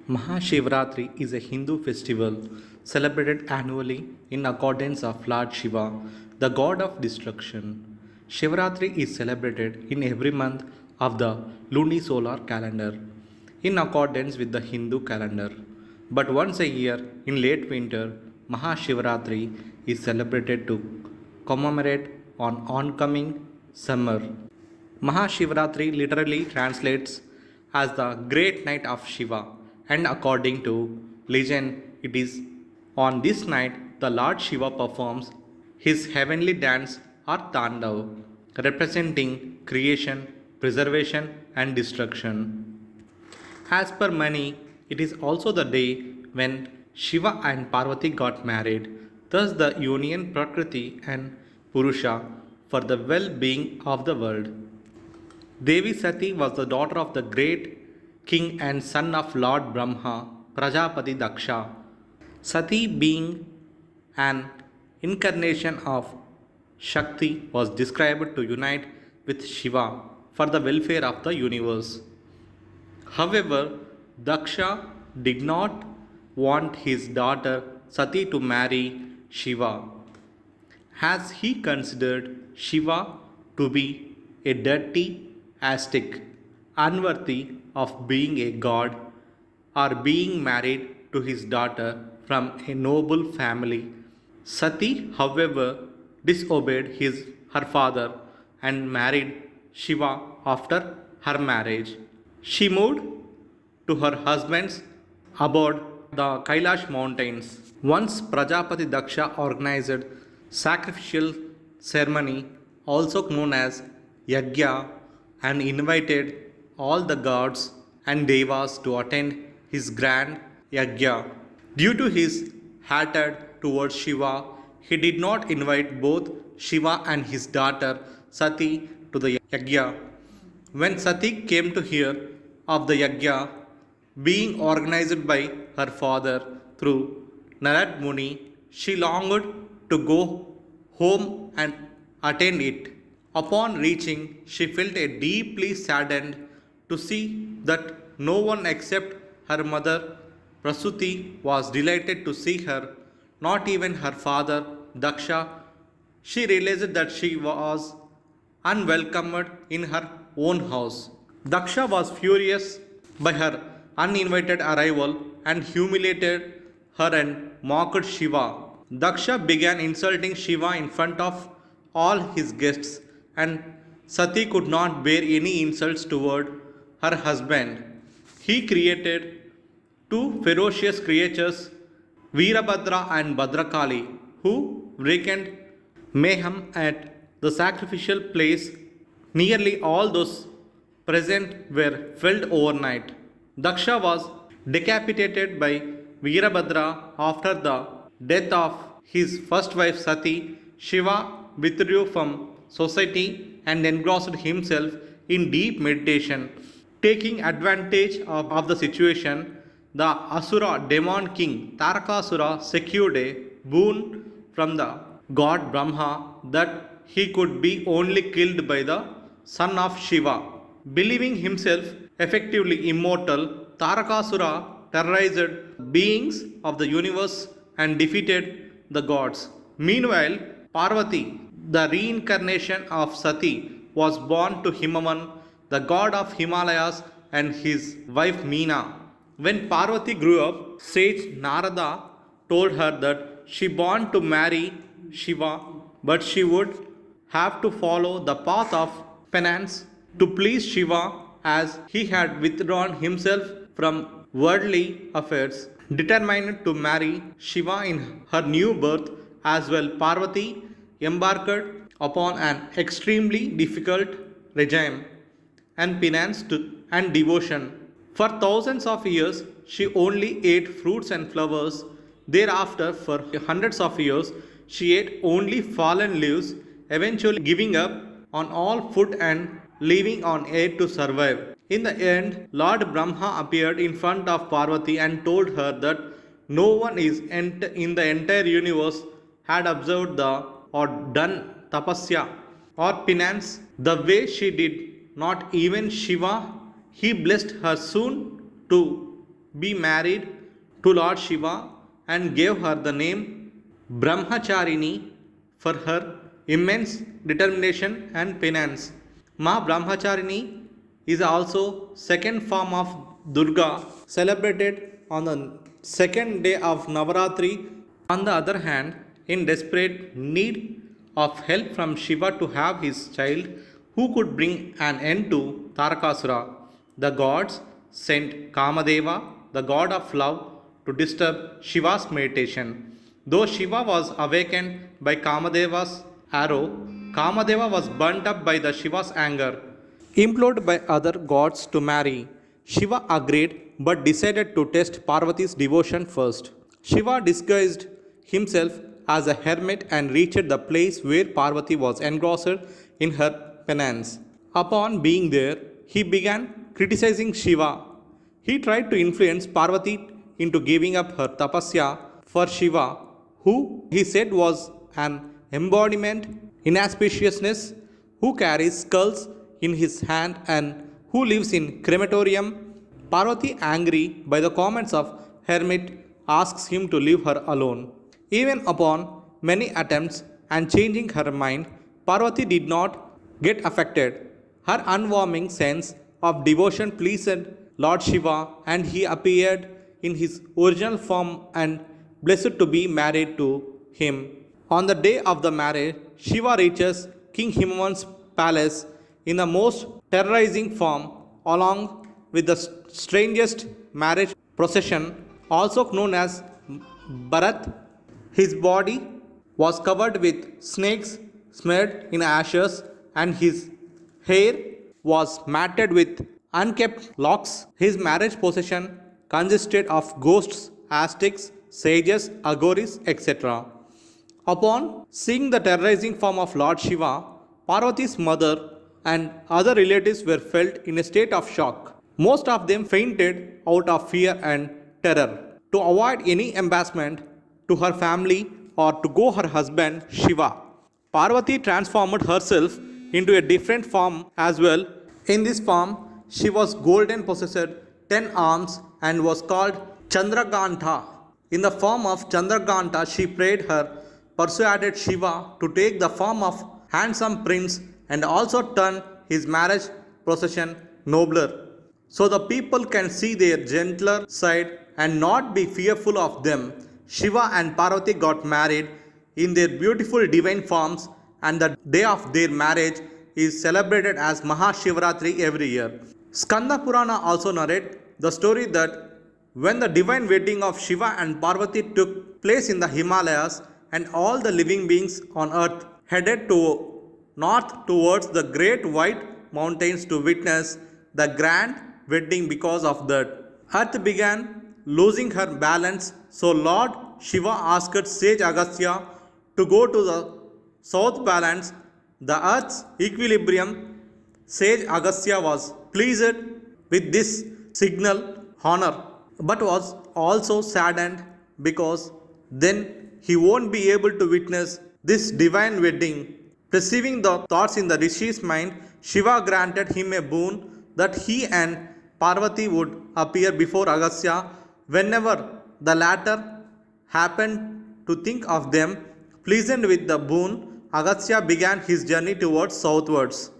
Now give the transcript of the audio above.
Maha Shiva Ratri is a Hindu festival celebrated annually in accordance of Lord Shiva, the god of destruction. Shivaratri is celebrated in every month of the lunisolar calendar in accordance with the Hindu calendar. But once a year in late winter, Maha Shivaratri is celebrated to commemorate on oncoming summer. Mahashivratri literally translates as the great night of Shiva, and according to legend, it is on this night the Lord Shiva performs his heavenly dance or Tandav, representing creation, preservation, and destruction. As per many, it is also the day when Shiva and Parvati got married, thus, the union Prakriti and Purusha for the well being of the world. Devi Sati was the daughter of the great king and son of Lord Brahma, Prajapati Daksha. Sati, being an incarnation of Shakti, was described to unite with Shiva for the welfare of the universe. However, Daksha did not want his daughter Sati to marry Shiva, as he considered Shiva to be a dirty ascetic, unworthy of being a god or being married to his daughter from a noble family. Sati, however, disobeyed her father and married Shiva after her marriage. She moved to her husband's abode the Kailash mountains. Once Prajapati Daksha organized sacrificial ceremony also known as Yajna and invited all the gods and devas to attend his grand Yajna. Due to his hatred towards Shiva, he did not invite both Shiva and his daughter Sati to the Yajna. When Sati came to hear of the Yajna being organized by her father through Narad Muni, she longed to go home and attend it. Upon reaching, she felt a deeply saddened to see that no one except her mother Prasuti was delighted to see her, not even her father Daksha. She realized that she was unwelcomed in her own house. Daksha was furious by her uninvited arrival and humiliated her and mocked Shiva. Daksha began insulting Shiva in front of all his guests, and Sati could not bear any insults toward her husband. He created two ferocious creatures, Veerabhadra and Bhadrakali, who wreaked mayhem at the sacrificial place. Nearly all those present were felled overnight. Daksha was decapitated by Veerabhadra after the death of his first wife Sati. Shiva withdrew from society and engrossed himself in deep meditation. Taking advantage of the situation, the Asura demon king Tarakasura secured a boon from the god Brahma that he could be only killed by the son of Shiva. Believing himself effectively immortal, Tarakasura terrorized beings of the universe and defeated the gods. Meanwhile, Parvati, the reincarnation of Sati, was born to Himavan, the god of Himalayas, and his wife Meena. When Parvati grew up, sage Narada told her that she born to marry Shiva, but she would have to follow the path of penance to please Shiva as he had withdrawn himself from worldly affairs. Determined to marry Shiva in her new birth as well, Parvati embarked upon an extremely difficult regime and penance and devotion. For thousands of years, she only ate fruits and flowers. Thereafter, for hundreds of years, she ate only fallen leaves, eventually giving up on all food and living on air to survive. In the end, Lord Brahma appeared in front of Parvati and told her that no one in the entire universe had observed the or done tapasya or penance the way she did, not even Shiva. He blessed her soon to be married to Lord Shiva and gave her the name Brahmacharini for her immense determination and penance. Ma Brahmacharini is also second form of Durga celebrated on the second day of Navaratri. On the other hand, in desperate need of help from Shiva to have his child who could bring an end to Tarakasura, the gods sent Kamadeva, the god of love, to disturb Shiva's meditation. Though Shiva was awakened by Kamadeva's arrow, Kamadeva was burnt up by the Shiva's anger. Implored by other gods to marry, Shiva agreed but decided to test Parvati's devotion first. Shiva disguised himself as a hermit and reached the place where Parvati was engrossed in her penance. Upon being there, he began criticizing Shiva. He tried to influence Parvati into giving up her tapasya for Shiva, who he said was an embodiment inauspiciousness, who carries skulls in his hand and who lives in crematorium. Parvati, angry by the comments of Hermit, asks him to leave her alone. Even upon many attempts and changing her mind, Parvati did not get affected. Her unwarming sense of devotion pleased Lord Shiva and he appeared in his original form and blessed to be married to him. On the day of the marriage, Shiva reaches King Himavan's palace in the most terrorizing form, along with the strangest marriage procession, also known as Bharat. His body was covered with snakes smeared in ashes, and his hair was matted with unkept locks. His marriage procession consisted of ghosts, Aztecs, sages, agoris, etc. Upon seeing the terrorizing form of Lord Shiva, Parvati's mother and other relatives were felt in a state of shock. Most of them fainted out of fear and terror. To avoid any embarrassment to her family or to go her husband Shiva, Parvati transformed herself into a different form as well. In this form, she was golden, possessed 10 arms and was called Chandraganta. In the form of Chandraganta, she prayed her, persuaded Shiva to take the form of handsome prince and also turn his marriage procession nobler, so the people can see their gentler side and not be fearful of them. Shiva and Parvati got married in their beautiful divine forms, and the day of their marriage is celebrated as Maha Shiva Ratri every year. Skanda Purana also narrates the story that when the divine wedding of Shiva and Parvati took place in the Himalayas, and all the living beings on earth headed to north towards the great white mountains to witness the grand wedding. Because of that, earth began losing her balance, so Lord Shiva asked sage Agastya to go to the south balance the earth's equilibrium. Sage Agastya was pleased with this signal honor, but was also saddened because then he won't be able to witness this divine wedding. Perceiving the thoughts in the Rishi's mind, Shiva granted him a boon that he and Parvati would appear before Agastya whenever the latter happened to think of them. Pleased with the boon, Agastya began his journey towards southwards.